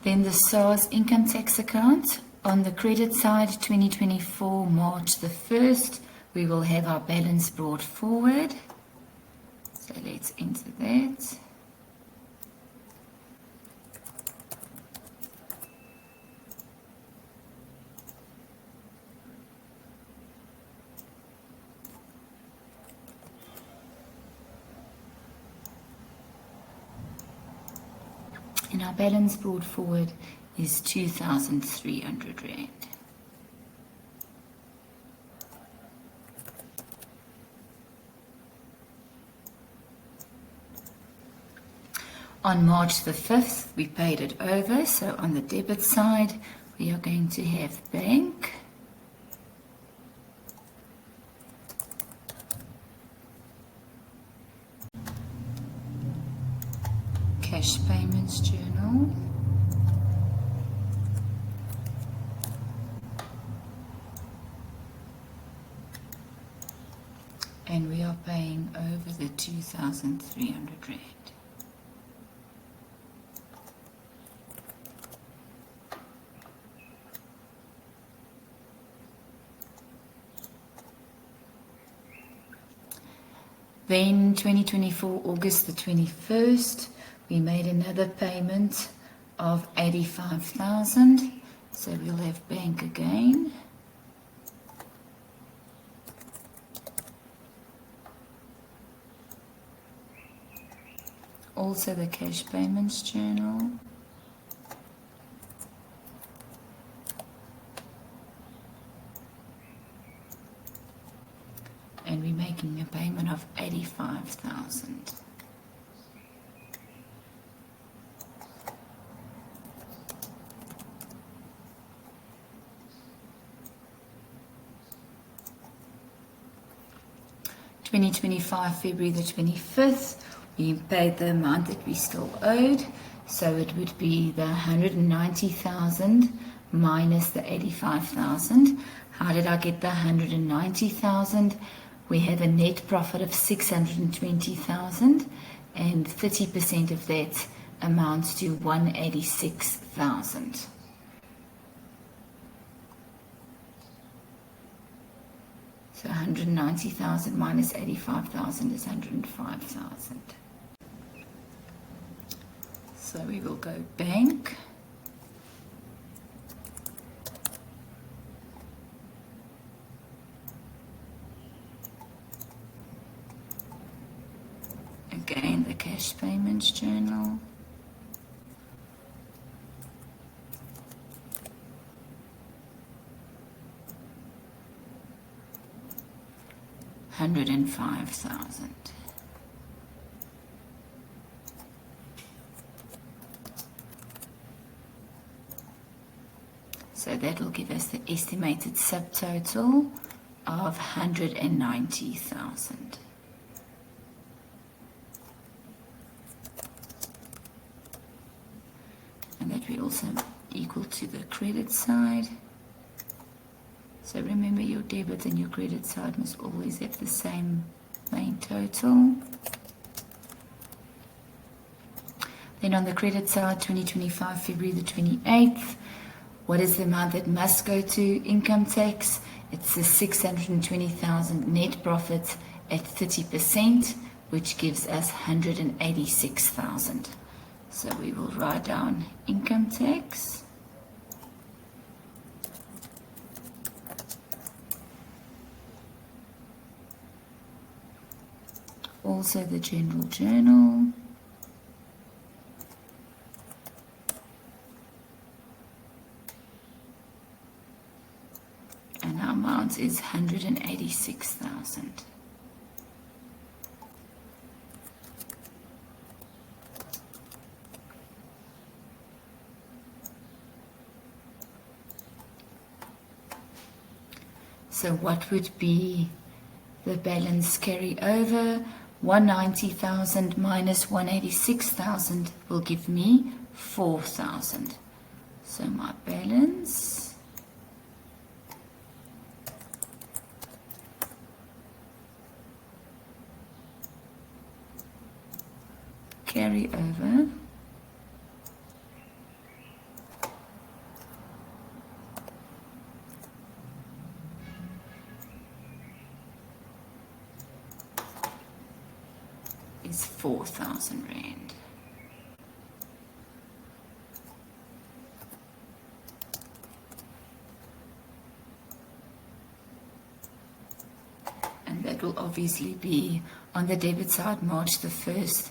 Then the SARS income tax account. On the credit side, 2024, March the 1st, we will have our balance brought forward. So let's enter that. And our balance brought forward is 2,300 Rand. On March the 5th, we paid it over. So on the debit side, we are going to have bank. Cash payments journal. And we are paying over the 2,300 Rand. Then 2024, August the 21st, we made another payment of 85,000. So we'll have bank again. Also the cash payments journal. And we're making a payment of 85,000. February the 25th, we paid the amount that we still owed. So it would be the 190,000 minus the 85,000. How did I get the 190,000? We have a net profit of 620,000, and 30% of that amounts to 186,000. So 190,000 minus 85,000 is 105,000. So we will go bank. Again, the cash payments journal. $105,000. So that will give us the estimated subtotal of 190,000. And that will also equal to the credit side. So remember, your debit and your credit side must always have the same main total. Then on the credit side, 2025, February the 28th, what is the amount that must go to income tax? It's the 620,000 net profit at 30%, which gives us 186,000. So we will write down income tax. Also the general journal. And our amount is 186,000. So what would be the balance carry over? 190,000 minus 186,000 will give me 4,000. So my balance carry over 4,000 Rand. And that will obviously be on the debit side, March the 1st,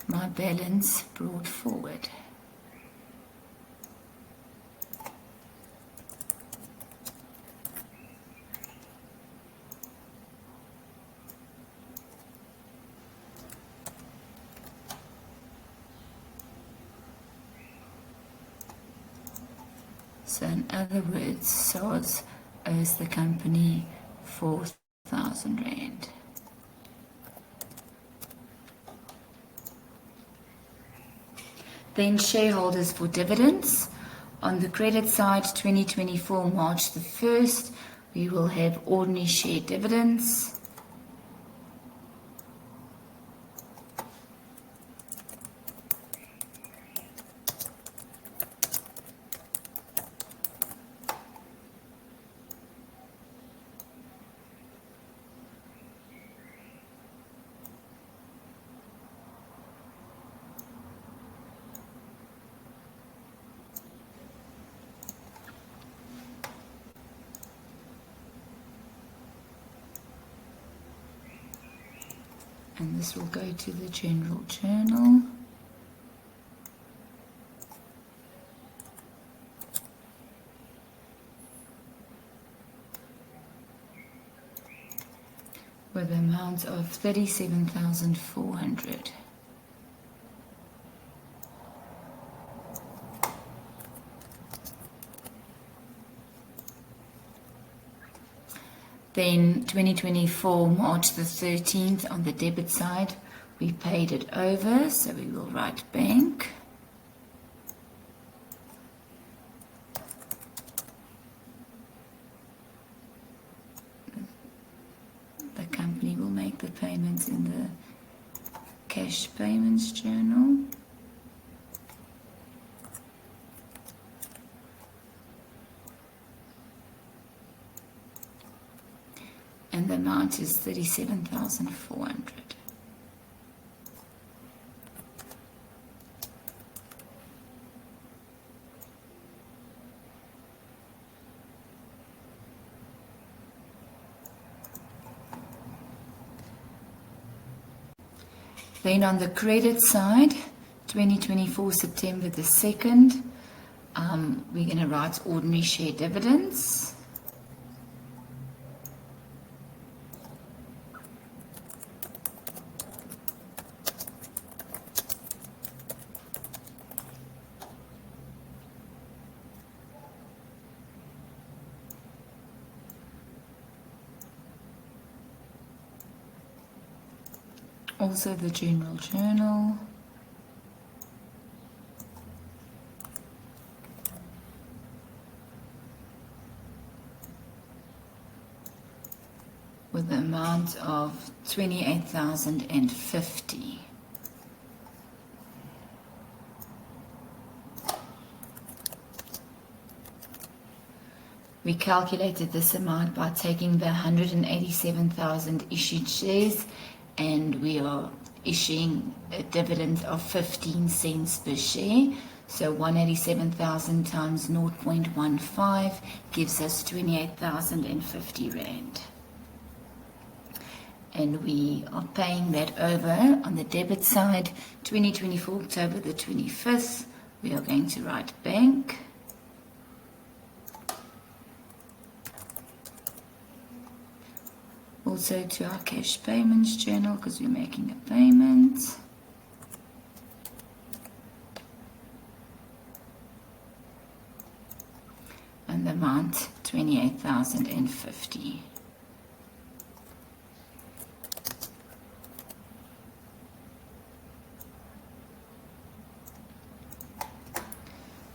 my balance brought forward. So in other words, SARS owes the company 4,000 Rand. Then shareholders for dividends. On the credit side, 2024 March the 1st, we will have ordinary share dividends. And this will go to the general journal. With an amount of 37,400. Then 2024 March the 13th, on the debit side, we paid it over, so we will write bank. The company will make the payments in the cash payments journal. And the amount is 37,400. Then on the credit side, 2024 September the 2nd, we're going to write ordinary share dividends. Also the general journal. With the amount of 28,050. We calculated this amount by taking the 187,000 issued shares, and we are issuing a dividend of 15 cents per share. So 187,000 times 0.15 gives us 28,050 Rand. And we are paying that over on the debit side, 2024 October the 25th. We are going to write bank. Also to our cash payments journal, because we're making a payment. And the amount 28,050.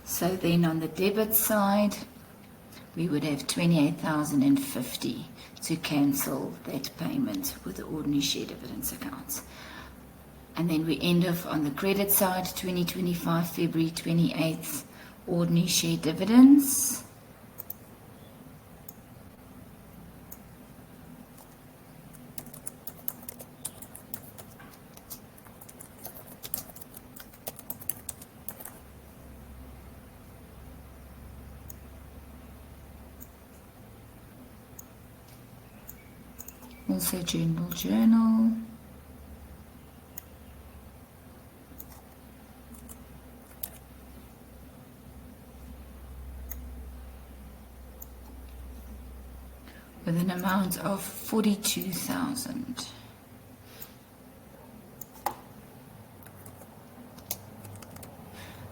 So then on the debit side, we would have 28,050 to cancel that payment with the ordinary share dividends accounts. And then we end off on the credit side, 2025 February 28th, ordinary share dividends. also general journal. With an amount of 42,000.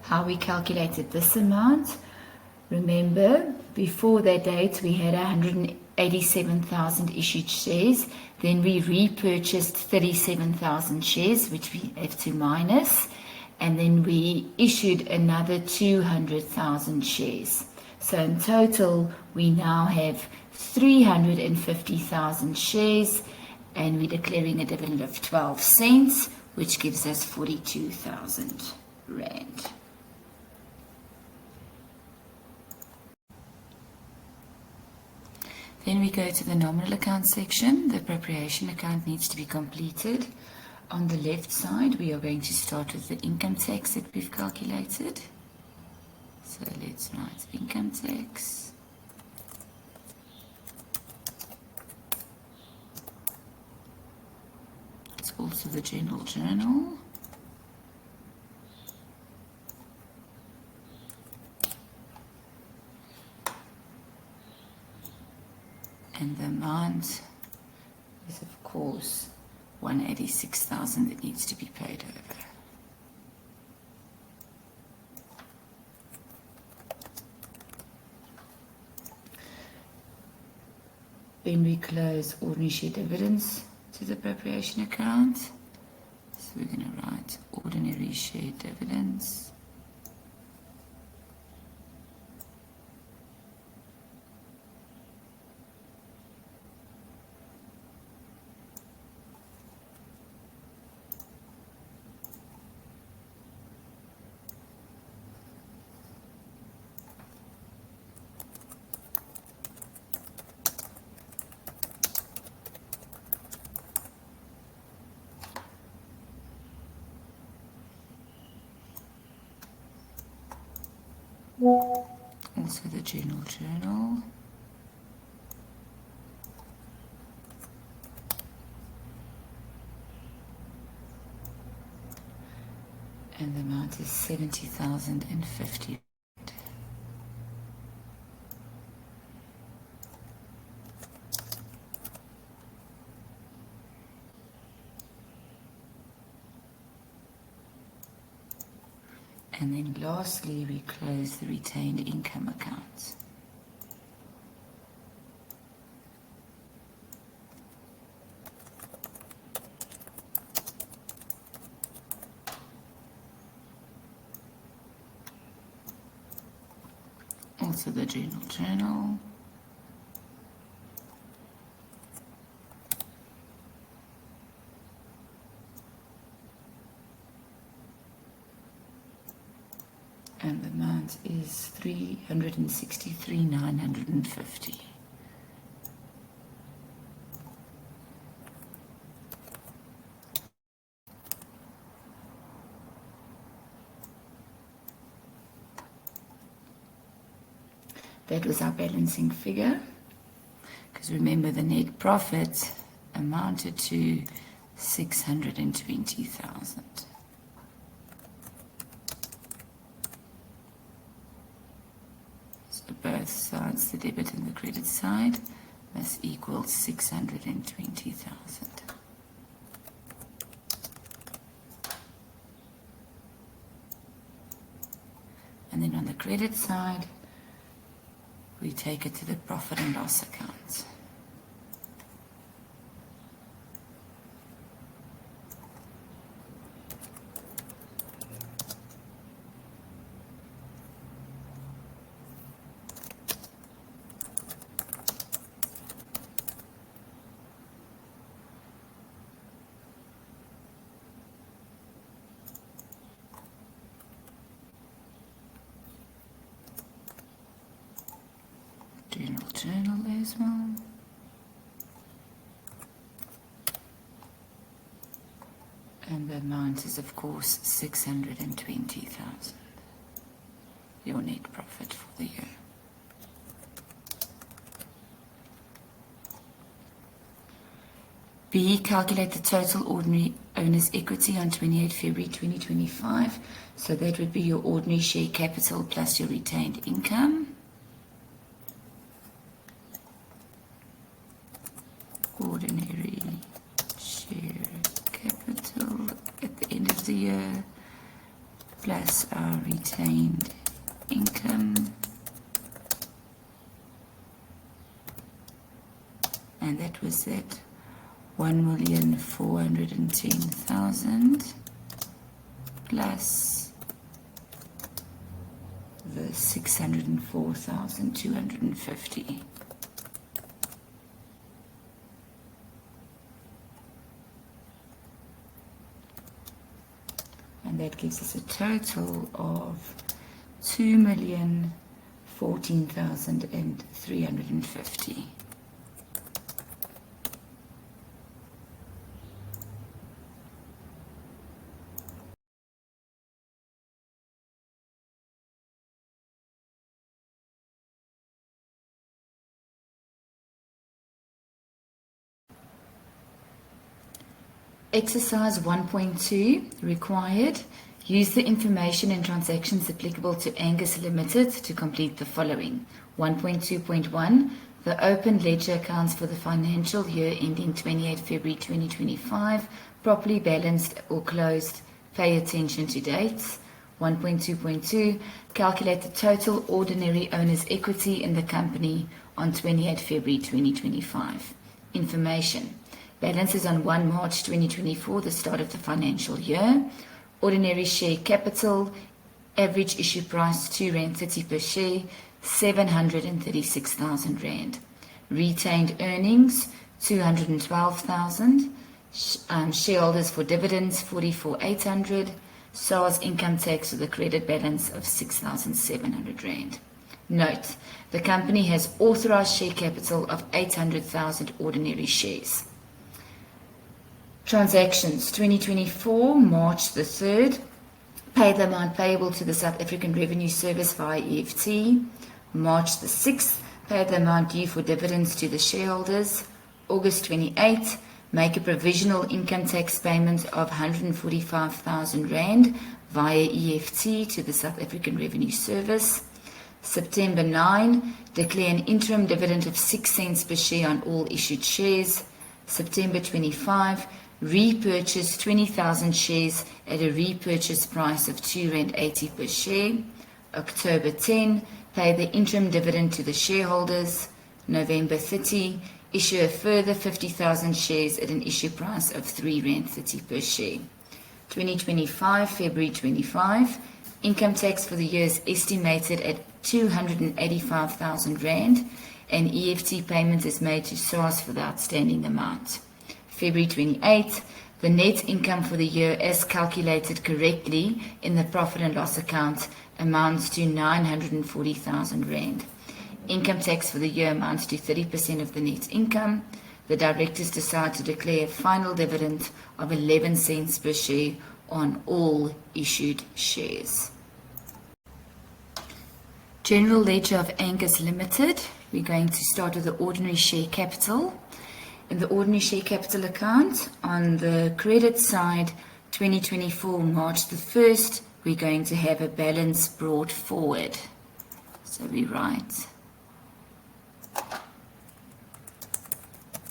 How we calculated this amount? Remember, before that date we had 187,000 issued shares. Then we repurchased 37,000 shares, which we have to minus, and then we issued another 200,000 shares. So in total, we now have 350,000 shares, and we're declaring a dividend of 12 cents, which gives us 42,000 rand. Then we go to the nominal account section. The appropriation account needs to be completed. On the left side, we are going to start with the income tax that we've calculated. So let's write income tax. It's also the general journal. And the amount is, of course, 186,000 that needs to be paid over. Then we close ordinary share dividends to the appropriation account. So we're going to write ordinary share dividends. Also the general journal. And the amount is 70,050. And then lastly, we close the retained income accounts. Also the general journal. And the amount is 363,950. That was our balancing figure, because remember the net profit amounted to 620,000. So both sides, the debit and the credit side, must equal 620,000. And then on the credit side, we take it to the profit and loss account. General journal as well. And the amount is, of course, 620,000. Your net profit for the year. B, calculate the total ordinary owner's equity on 28 February 2025. So that would be your ordinary share capital plus your retained income. Ordinary share capital at the end of the year plus our retained income. And that was at 1,410,000 plus the 604,250. And that gives us a total of 2,014,350. Exercise 1.2 required. Use the information and transactions applicable to Angus Limited to complete the following. 1.2.1. The open ledger accounts for the financial year ending 28 February 2025, properly balanced or closed. Pay attention to dates. 1.2.2. Calculate the total ordinary owner's equity in the company on 28 February 2025. Information. Balances on 1 March 2024, the start of the financial year. Ordinary share capital, average issue price R2.30 per share, 736,000 Rand. Retained earnings, 212,000. Shareholders for dividends, 44,800. SARS income tax with a credit balance of 6,700 Rand. Note, the company has authorized share capital of 800,000 ordinary shares. Transactions 2024, March the 3rd. Pay the amount payable to the South African Revenue Service via EFT. March the 6th. Pay the amount due for dividends to the shareholders. August 28th. Make a provisional income tax payment of 145,000 Rand via EFT to the South African Revenue Service. September 9. Declare an interim dividend of 6 cents per share on all issued shares. September 25. Repurchase 20,000 shares at a repurchase price of R2.80 per share. October 10, pay the interim dividend to the shareholders. November 30, issue a further 50,000 shares at an issue price of R3.30 per share. 2025, February 25, income tax for the year is estimated at 285,000 Rand, and EFT payment is made to SARS for the outstanding amount. February 28th, the net income for the year as calculated correctly in the profit and loss account amounts to 940,000 Rand. Income tax for the year amounts to 30% of the net income. The directors decide to declare a final dividend of 11 cents per share on all issued shares. General Ledger of Angus Limited. We're going to start with the ordinary share capital. In the ordinary share capital account, on the credit side, 2024 March the 1st, we're going to have a balance brought forward. So we write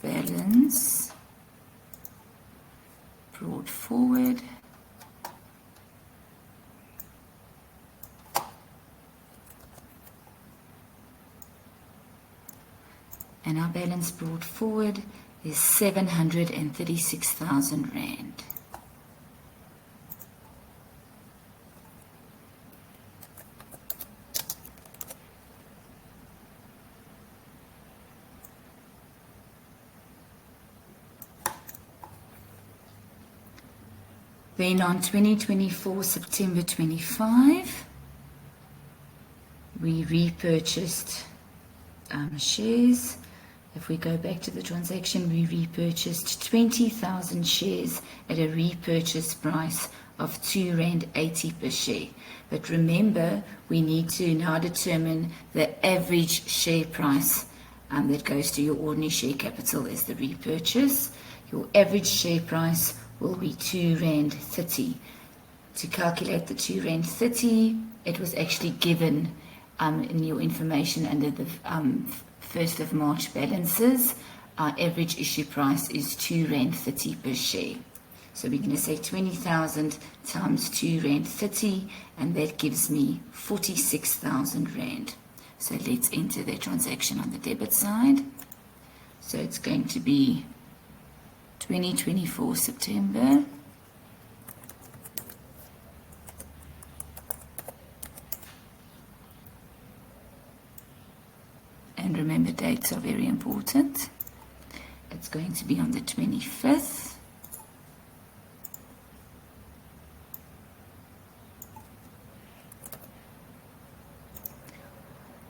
balance brought forward. And our balance brought forward is 736,000 Rand. Then on 2024, September 25, we repurchased shares. If we go back to the transaction, we repurchased 20,000 shares at a repurchase price of R2.80 per share. But remember, we need to now determine the average share price that goes to your ordinary share capital as the repurchase. your average share price will be R2.30. To calculate the R2.30, it was actually given in your information under the 1st of March balances. Our average issue price is R2.30 per share. So we're going to say 20,000 times R2.30, and that gives me 46,000 Rand. So let's enter the transaction on the debit side. So it's going to be 2024 September. And remember, dates are very important. It's going to be on the 25th.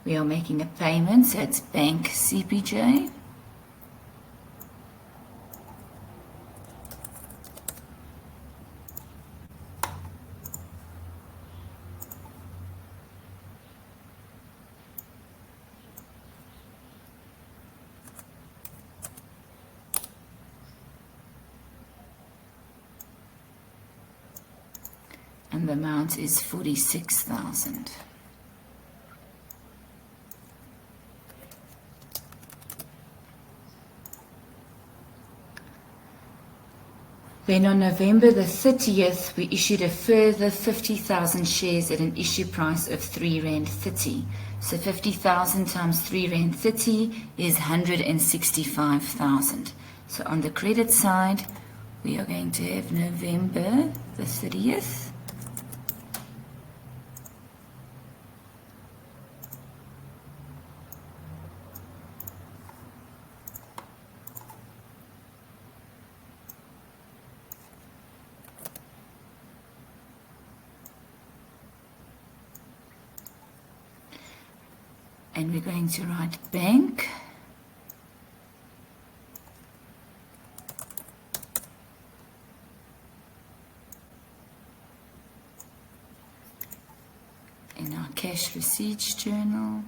We are making a payment, so it's Bank CPJ. And the amount is 46,000. Then on November the 30th, we issued a further 50,000 shares at an issue price of R3.30. So 50,000 times R3.30 is 165,000. So on the credit side, we are going to have November the 30th. And we're going to write bank. In our cash receipts journal.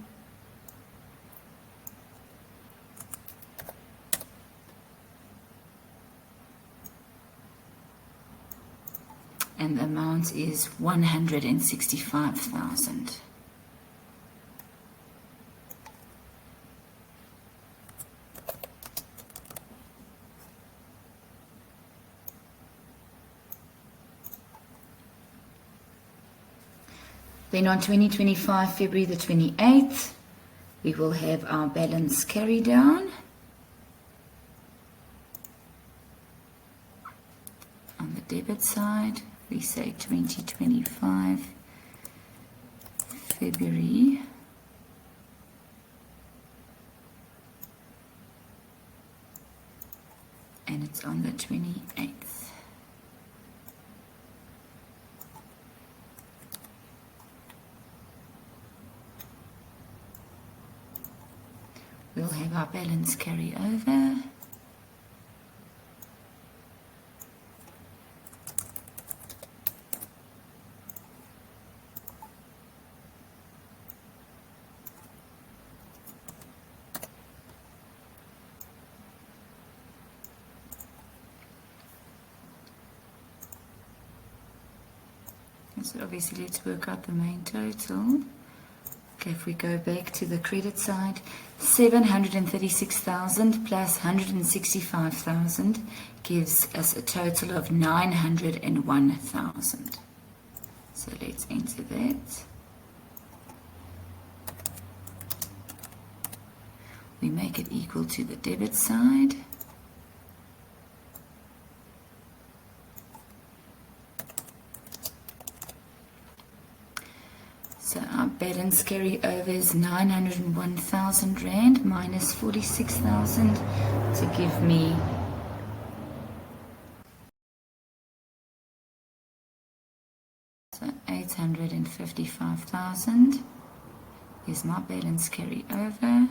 And the amount is 165,000. Then on 2025, February the 28th, we will have our balance carry down. On the debit side, we say 2025, February. And it's on the 28th. We'll have our balance carry over. So obviously let's work out the main total. Okay, if we go back to the credit side, 736,000 plus 165,000 gives us a total of 901,000. So let's enter that. We make it equal to the debit side. So our balance carry over is 901,000 Rand minus 46,000 to give me so 855,000 is my balance carry over.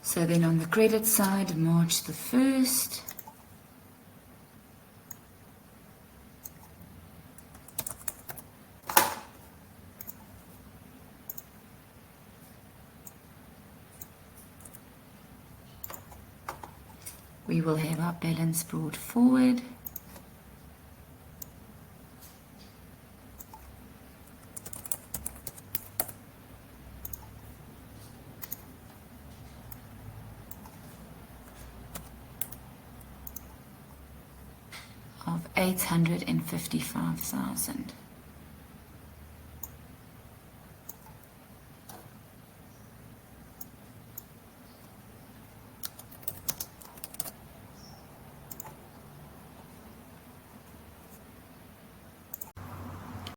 So then on the credit side, March the 1st, we will have our balance brought forward. Of 855,000.